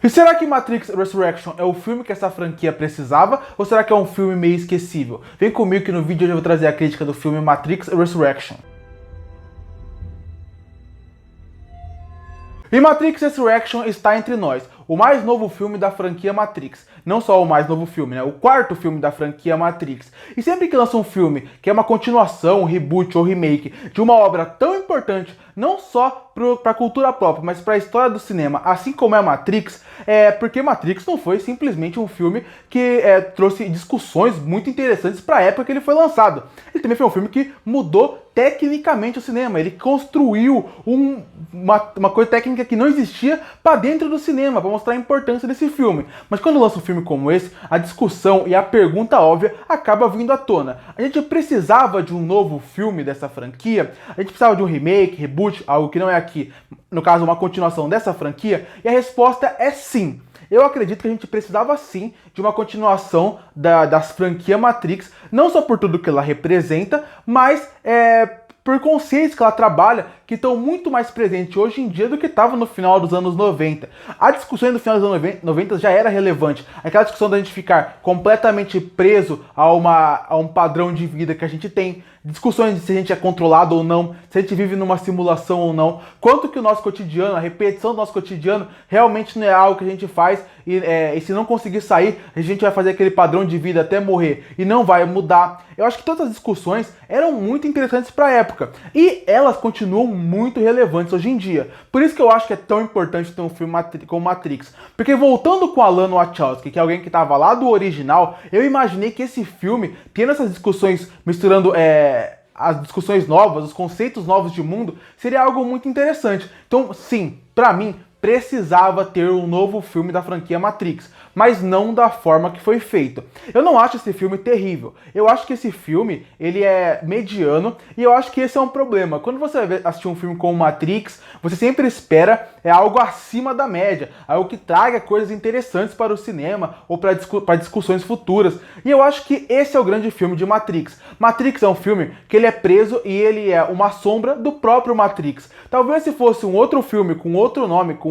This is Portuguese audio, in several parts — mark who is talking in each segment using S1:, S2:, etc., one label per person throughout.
S1: E será que Matrix Resurrection é o filme que essa franquia precisava? Ou será que é um filme meio esquecível? Vem comigo que no vídeo hoje eu vou trazer a crítica do filme Matrix Resurrection. E Matrix Resurrection está entre nós, o mais novo filme da franquia Matrix. Não só o mais novo filme, né? O quarto filme da franquia Matrix. E sempre que lança um filme que é uma continuação, um reboot ou remake de uma obra tão importante, não só para a cultura própria, mas para a história do cinema, assim como é a Matrix, porque Matrix não foi simplesmente um filme que trouxe discussões muito interessantes para a época que ele foi lançado. Ele também foi um filme que mudou tecnicamente o cinema. Ele construiu uma coisa técnica que não existia para dentro do cinema, para mostrar a importância desse filme. Mas quando lança um filme como esse, a discussão e a pergunta óbvia acaba vindo à tona. A gente precisava de um novo filme dessa franquia? A gente precisava de um remake, reboot, algo que não é aqui, no caso uma continuação dessa franquia? E a resposta é sim. Eu acredito que a gente precisava sim de uma continuação da franquia Matrix, não só por tudo que ela representa, mas por conceitos que ela trabalha, que estão muito mais presentes hoje em dia do que estava no final dos anos 90. A discussão do final dos anos 90 já era relevante. Aquela discussão da gente ficar completamente preso a um padrão de vida que a gente tem. Discussões de se a gente é controlado ou não, se a gente vive numa simulação ou não. Quanto que o nosso cotidiano, a repetição do nosso cotidiano, realmente não é algo que a gente faz e se não conseguir sair, a gente vai fazer aquele padrão de vida até morrer e não vai mudar. Eu acho que todas as discussões eram muito interessantes para a época e elas continuam muito relevantes hoje em dia. Por isso que eu acho que é tão importante ter um filme como Matrix. Porque voltando com Alan Wachowski, que é alguém que estava lá do original, eu imaginei que esse filme, tendo essas discussões misturando as discussões novas, os conceitos novos de mundo, seria algo muito interessante. Então, sim, pra mim, precisava ter um novo filme da franquia Matrix, mas não da forma que foi feito. Eu não acho esse filme terrível. Eu acho que esse filme, ele é mediano e eu acho que esse é um problema. Quando você vai assistir um filme como Matrix, você sempre espera algo acima da média, algo que traga coisas interessantes para o cinema ou para discussões futuras. E eu acho que esse é o grande filme de Matrix. Matrix é um filme que ele é preso e ele é uma sombra do próprio Matrix. Talvez se fosse um outro filme com outro nome, com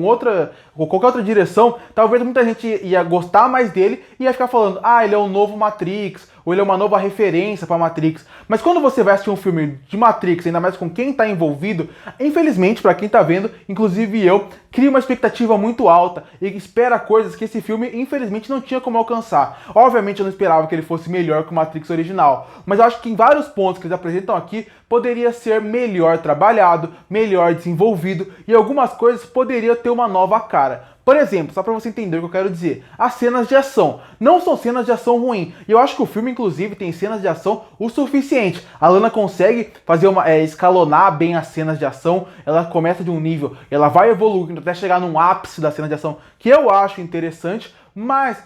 S1: qualquer outra direção, talvez muita gente ia gostar mais dele e ia ficar falando, ele é um novo Matrix, ou ele é uma nova referência para Matrix. Mas quando você vai assistir um filme de Matrix, ainda mais com quem está envolvido, infelizmente, para quem está vendo, inclusive eu, cria uma expectativa muito alta e espera coisas que esse filme, infelizmente, não tinha como alcançar. Obviamente, eu não esperava que ele fosse melhor que o Matrix original, mas eu acho que em vários pontos que eles apresentam aqui, poderia ser melhor trabalhado, melhor desenvolvido e algumas coisas poderiam ter uma nova cara. Por exemplo, só para você entender o que eu quero dizer, as cenas de ação não são cenas de ação ruim. E eu acho que o filme, inclusive, tem cenas de ação o suficiente. A Lana consegue fazer escalonar bem as cenas de ação. Ela começa de um nível, ela vai evoluindo até chegar num ápice da cena de ação, que eu acho interessante. Mas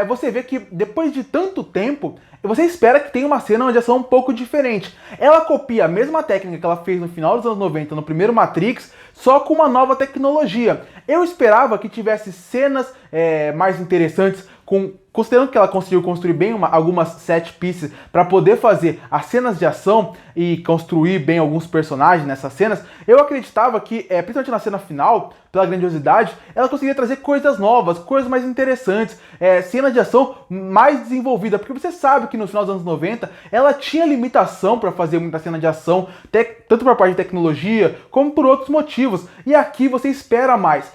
S1: você vê que depois de tanto tempo, você espera que tenha uma cena de ação um pouco diferente. Ela copia a mesma técnica que ela fez no final dos anos 90, no primeiro Matrix, só com uma nova tecnologia. Eu esperava que tivesse cenas mais interessantes, considerando que ela conseguiu construir bem algumas set pieces para poder fazer as cenas de ação e construir bem alguns personagens nessas cenas, eu acreditava que, principalmente na cena final, pela grandiosidade, ela conseguiria trazer coisas novas, coisas mais interessantes, cenas de ação mais desenvolvida, porque você sabe que no final dos anos 90 ela tinha limitação para fazer muita cena de ação, tanto por parte de tecnologia como por outros motivos, e aqui você espera mais.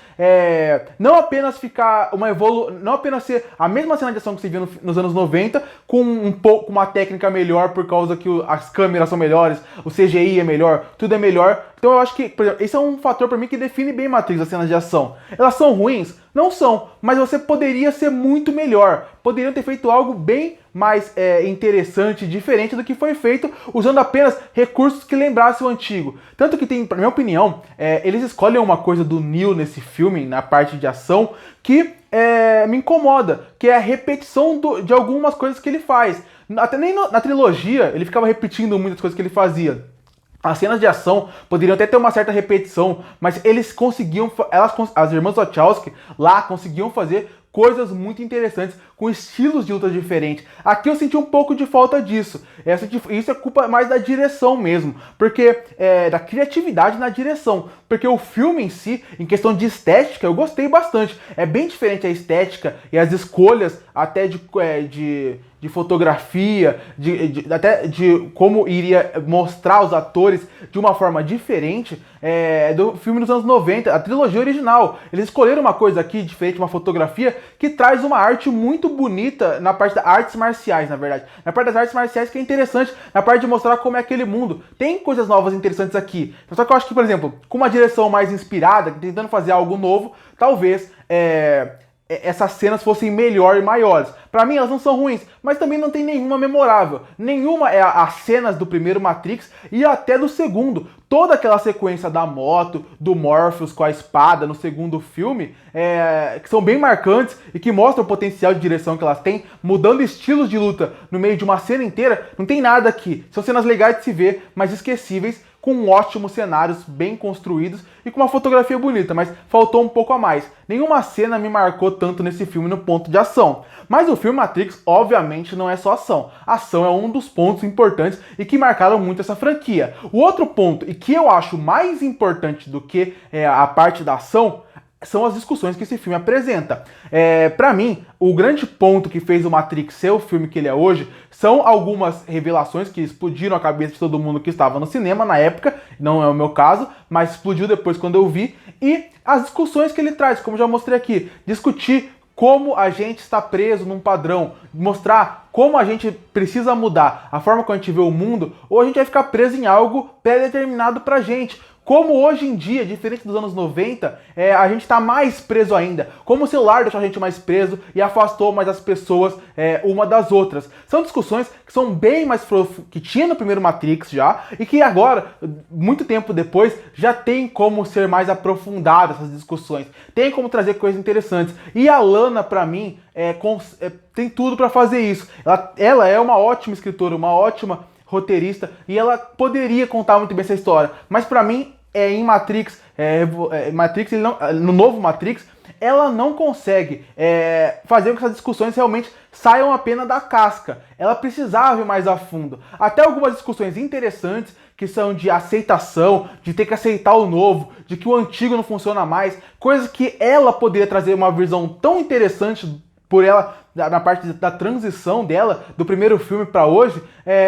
S1: Não apenas não apenas ser a mesma cena de ação que você via nos anos 90, com uma técnica melhor por causa que as câmeras são melhores, o CGI é melhor, tudo é melhor. Então eu acho que, por exemplo, esse é um fator para mim que define bem Matrix, as cenas de ação. Elas são ruins? Não são, mas você poderia ser muito melhor. Poderiam ter feito algo bem mais interessante, diferente do que foi feito, usando apenas recursos que lembrassem o antigo. Tanto que tem, na minha opinião, eles escolhem uma coisa do Neo nesse filme, na parte de ação, que me incomoda, que é a repetição de algumas coisas que ele faz. Até nem na trilogia ele ficava repetindo muitas coisas que ele fazia. As cenas de ação poderiam até ter uma certa repetição, mas eles conseguiam, as irmãs Wachowski lá conseguiam fazer coisas muito interessantes, com estilos de luta diferentes. Aqui eu senti um pouco de falta disso. Isso é culpa mais da direção mesmo, porque da criatividade na direção. Porque o filme em si, em questão de estética, eu gostei bastante. É bem diferente a estética e as escolhas até de fotografia, até de como iria mostrar os atores de uma forma diferente do filme dos anos 90, a trilogia original. Eles escolheram uma coisa aqui diferente, uma fotografia que traz uma arte muito bonita na parte das artes marciais, na verdade. Na parte das artes marciais que é interessante, na parte de mostrar como é aquele mundo. Tem coisas novas interessantes aqui. Só que eu acho que, por exemplo, com uma direção mais inspirada, tentando fazer algo novo, talvez essas cenas fossem melhor e maiores. Pra mim elas não são ruins, mas também não tem nenhuma memorável. Nenhuma é as cenas do primeiro Matrix e até do segundo. Toda aquela sequência da moto, do Morpheus com a espada no segundo filme, que são bem marcantes e que mostram o potencial de direção que elas têm, mudando estilos de luta no meio de uma cena inteira, não tem nada aqui. São cenas legais de se ver, mas esquecíveis, com ótimos cenários bem construídos e com uma fotografia bonita, mas faltou um pouco a mais. Nenhuma cena me marcou tanto nesse filme no ponto de ação. Mas o filme Matrix, obviamente, não é só ação. A ação é um dos pontos importantes e que marcaram muito essa franquia. O outro ponto, e que eu acho mais importante do que a parte da ação, são as discussões que esse filme apresenta. Pra mim, o grande ponto que fez o Matrix ser o filme que ele é hoje são algumas revelações que explodiram a cabeça de todo mundo que estava no cinema na época, não é o meu caso, mas explodiu depois quando eu vi, e as discussões que ele traz, como já mostrei aqui, discutir como a gente está preso num padrão, mostrar como a gente precisa mudar a forma como a gente vê o mundo, ou a gente vai ficar preso em algo pré-determinado pra gente. Como hoje em dia, diferente dos anos 90, a gente está mais preso ainda. Como o celular deixou a gente mais preso e afastou mais as pessoas uma das outras. São discussões que são bem mais que tinha no primeiro Matrix já, e que agora, muito tempo depois, já tem como ser mais aprofundadas essas discussões. Tem como trazer coisas interessantes. E a Lana, pra mim, tem tudo pra fazer isso. Ela é uma ótima escritora, uma ótima roteirista, e ela poderia contar muito bem essa história, mas pra mim em Matrix, no novo Matrix, ela não consegue fazer com que essas discussões realmente saiam apenas da casca. Ela precisava ir mais a fundo. Até algumas discussões interessantes que são de aceitação, de ter que aceitar o novo, de que o antigo não funciona mais, coisas que ela poderia trazer uma visão tão interessante por ela, na parte da transição dela, do primeiro filme para hoje,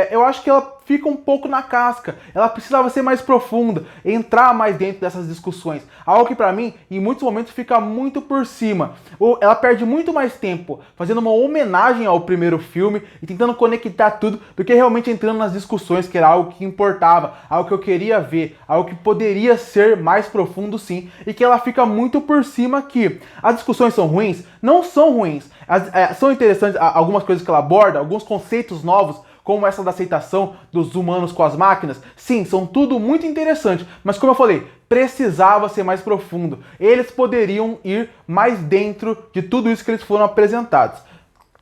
S1: eu acho que ela fica um pouco na casca. Ela precisava ser mais profunda, entrar mais dentro dessas discussões. Algo que pra mim, em muitos momentos, fica muito por cima. Ela perde muito mais tempo fazendo uma homenagem ao primeiro filme e tentando conectar tudo, do que realmente entrando nas discussões, que era algo que importava, algo que eu queria ver, algo que poderia ser mais profundo sim, e que ela fica muito por cima aqui. As discussões são ruins? Não são ruins. São interessantes algumas coisas que ela aborda, alguns conceitos novos, como essa da aceitação dos humanos com as máquinas. Sim, são tudo muito interessante, mas como eu falei, precisava ser mais profundo. Eles poderiam ir mais dentro de tudo isso que eles foram apresentados.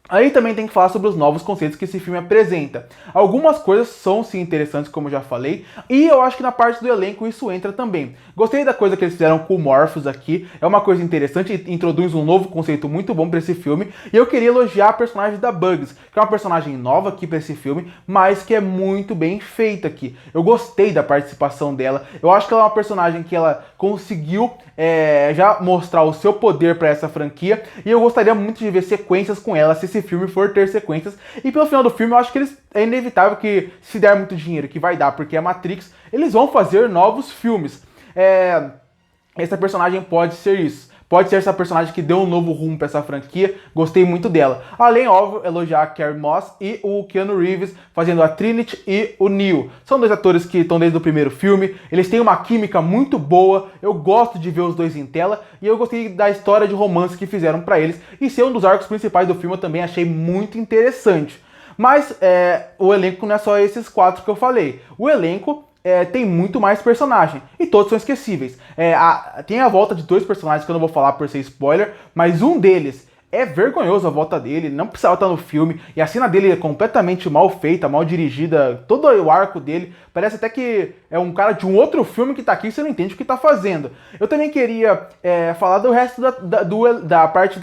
S1: Aí também tem que falar sobre os novos conceitos que esse filme apresenta. Algumas coisas são sim interessantes, como eu já falei, e eu acho que na parte do elenco isso entra também. Gostei da coisa que eles fizeram com o Morpheus aqui, é uma coisa interessante, introduz um novo conceito muito bom para esse filme, e eu queria elogiar a personagem da Bugs, que é uma personagem nova aqui para esse filme, mas que é muito bem feita aqui. Eu gostei da participação dela, eu acho que ela é uma personagem que ela conseguiu já mostrar o seu poder para essa franquia, e eu gostaria muito de ver sequências com ela, se esse filme for ter sequências. E pelo final do filme eu acho que é inevitável que, se der muito dinheiro, que vai dar, porque é Matrix, eles vão fazer novos filmes. Essa personagem pode ser isso. Pode ser essa personagem que deu um novo rumo pra essa franquia. Gostei muito dela. Além, óbvio, elogiar a Carrie Moss e o Keanu Reeves fazendo a Trinity e o Neo. São dois atores que estão desde o primeiro filme. Eles têm uma química muito boa. Eu gosto de ver os dois em tela. E eu gostei da história de romance que fizeram pra eles. E ser um dos arcos principais do filme eu também achei muito interessante. Mas o elenco não é só esses quatro que eu falei. O elenco tem muito mais personagem, e todos são esquecíveis. Tem a volta de dois personagens que eu não vou falar por ser spoiler, mas um deles é vergonhoso, a volta dele, não precisava estar no filme, e a cena dele é completamente mal feita, mal dirigida, todo o arco dele, parece até que é um cara de um outro filme que tá aqui e você não entende o que tá fazendo. Eu também queria falar do resto da parte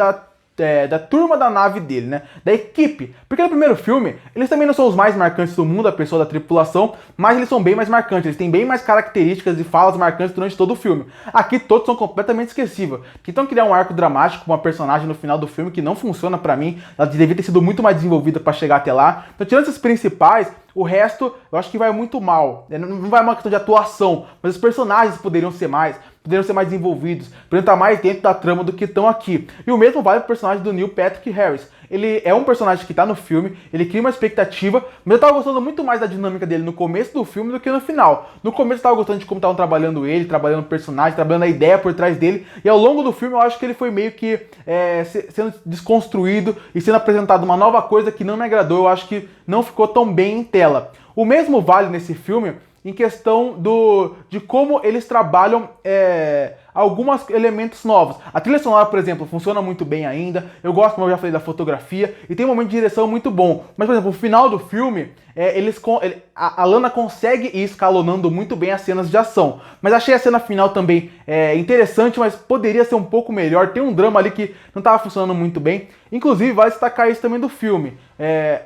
S1: da turma da nave dele, né? Da equipe. Porque no primeiro filme, eles também não são os mais marcantes do mundo, a pessoa da tripulação, mas eles são bem mais marcantes, eles têm bem mais características e falas marcantes durante todo o filme. Aqui todos são completamente esquecíveis. Tentam criar um arco dramático com uma personagem no final do filme que não funciona pra mim, ela devia ter sido muito mais desenvolvida pra chegar até lá. Então, tirando esses principais, o resto eu acho que vai muito mal. Não vai uma questão de atuação, mas os personagens poderiam ser mais desenvolvidos, poderiam estar mais dentro da trama do que estão aqui. E o mesmo vale pro personagem do Neil Patrick Harris. Ele é um personagem que tá no filme, ele cria uma expectativa, mas eu tava gostando muito mais da dinâmica dele no começo do filme do que no final. No começo eu tava gostando de como estavam trabalhando ele, trabalhando o personagem, trabalhando a ideia por trás dele, e ao longo do filme eu acho que ele foi meio que sendo desconstruído e sendo apresentado uma nova coisa que não me agradou, eu acho que não ficou tão bem em tela. O mesmo vale nesse filme em questão de como eles trabalham alguns elementos novos. A trilha sonora, por exemplo, funciona muito bem ainda. Eu gosto, como eu já falei, da fotografia. E tem um momento de direção muito bom. Mas, por exemplo, no final do filme, a Lana consegue ir escalonando muito bem as cenas de ação. Mas achei a cena final também interessante, mas poderia ser um pouco melhor. Tem um drama ali que não estava funcionando muito bem. Inclusive, vai destacar isso também do filme.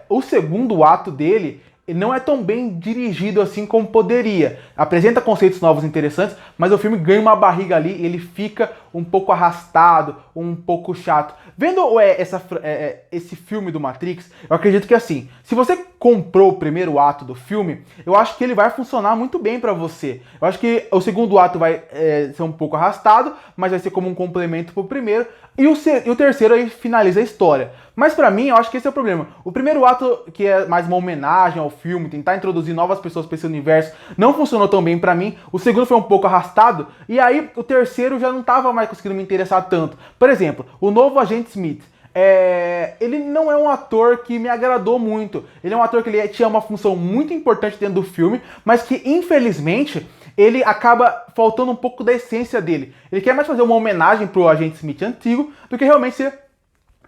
S1: O segundo ato dele não é tão bem dirigido assim como poderia. Apresenta conceitos novos interessantes, mas o filme ganha uma barriga ali e ele fica um pouco arrastado, um pouco chato. Vendo esse filme do Matrix, eu acredito que assim, se você comprou o primeiro ato do filme, eu acho que ele vai funcionar muito bem pra você. Eu acho que o segundo ato vai ser um pouco arrastado, mas vai ser como um complemento pro primeiro. E o terceiro aí finaliza a história. Mas pra mim, eu acho que esse é o problema. O primeiro ato, que é mais uma homenagem ao filme, tentar introduzir novas pessoas pra esse universo, não funcionou tão bem pra mim. O segundo foi um pouco arrastado. E aí, o terceiro já não tava mais conseguindo me interessar tanto. Por exemplo, o novo Agente Smith. Ele não é um ator que me agradou muito. Ele é um ator que ele tinha uma função muito importante dentro do filme, mas que, infelizmente, ele acaba faltando um pouco da essência dele. Ele quer mais fazer uma homenagem pro Agente Smith antigo do que realmente ser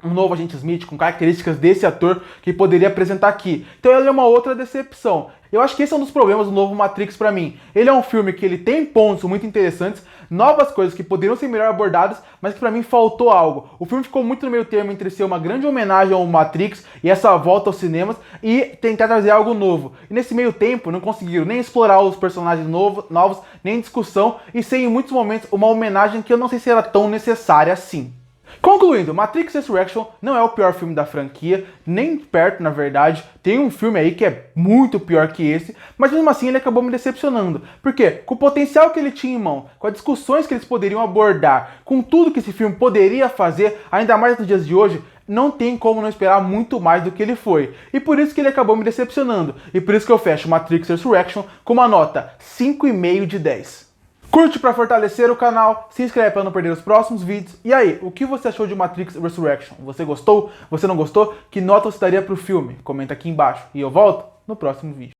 S1: um novo Agente Smith com características desse ator que poderia apresentar aqui. Então ele é uma outra decepção. Eu acho que esse é um dos problemas do novo Matrix pra mim. Ele é um filme que ele tem pontos muito interessantes, novas coisas que poderiam ser melhor abordadas, mas que pra mim faltou algo. O filme ficou muito no meio termo entre ser uma grande homenagem ao Matrix e essa volta aos cinemas e tentar trazer algo novo. E nesse meio tempo não conseguiram nem explorar os personagens novos, nem discussão, e ser em muitos momentos uma homenagem que eu não sei se era tão necessária assim. Concluindo, Matrix Resurrection não é o pior filme da franquia, nem perto na verdade. Tem um filme aí que é muito pior que esse, mas mesmo assim ele acabou me decepcionando. Por quê? Com o potencial que ele tinha em mão, com as discussões que eles poderiam abordar, com tudo que esse filme poderia fazer, ainda mais nos dias de hoje, não tem como não esperar muito mais do que ele foi. E por isso que ele acabou me decepcionando. E por isso que eu fecho Matrix Resurrection com uma nota 5,5 de 10. Curte para fortalecer o canal, se inscreve para não perder os próximos vídeos. E aí, o que você achou de Matrix Resurrection? Você gostou? Você não gostou? Que nota você daria pro filme? Comenta aqui embaixo. E eu volto no próximo vídeo.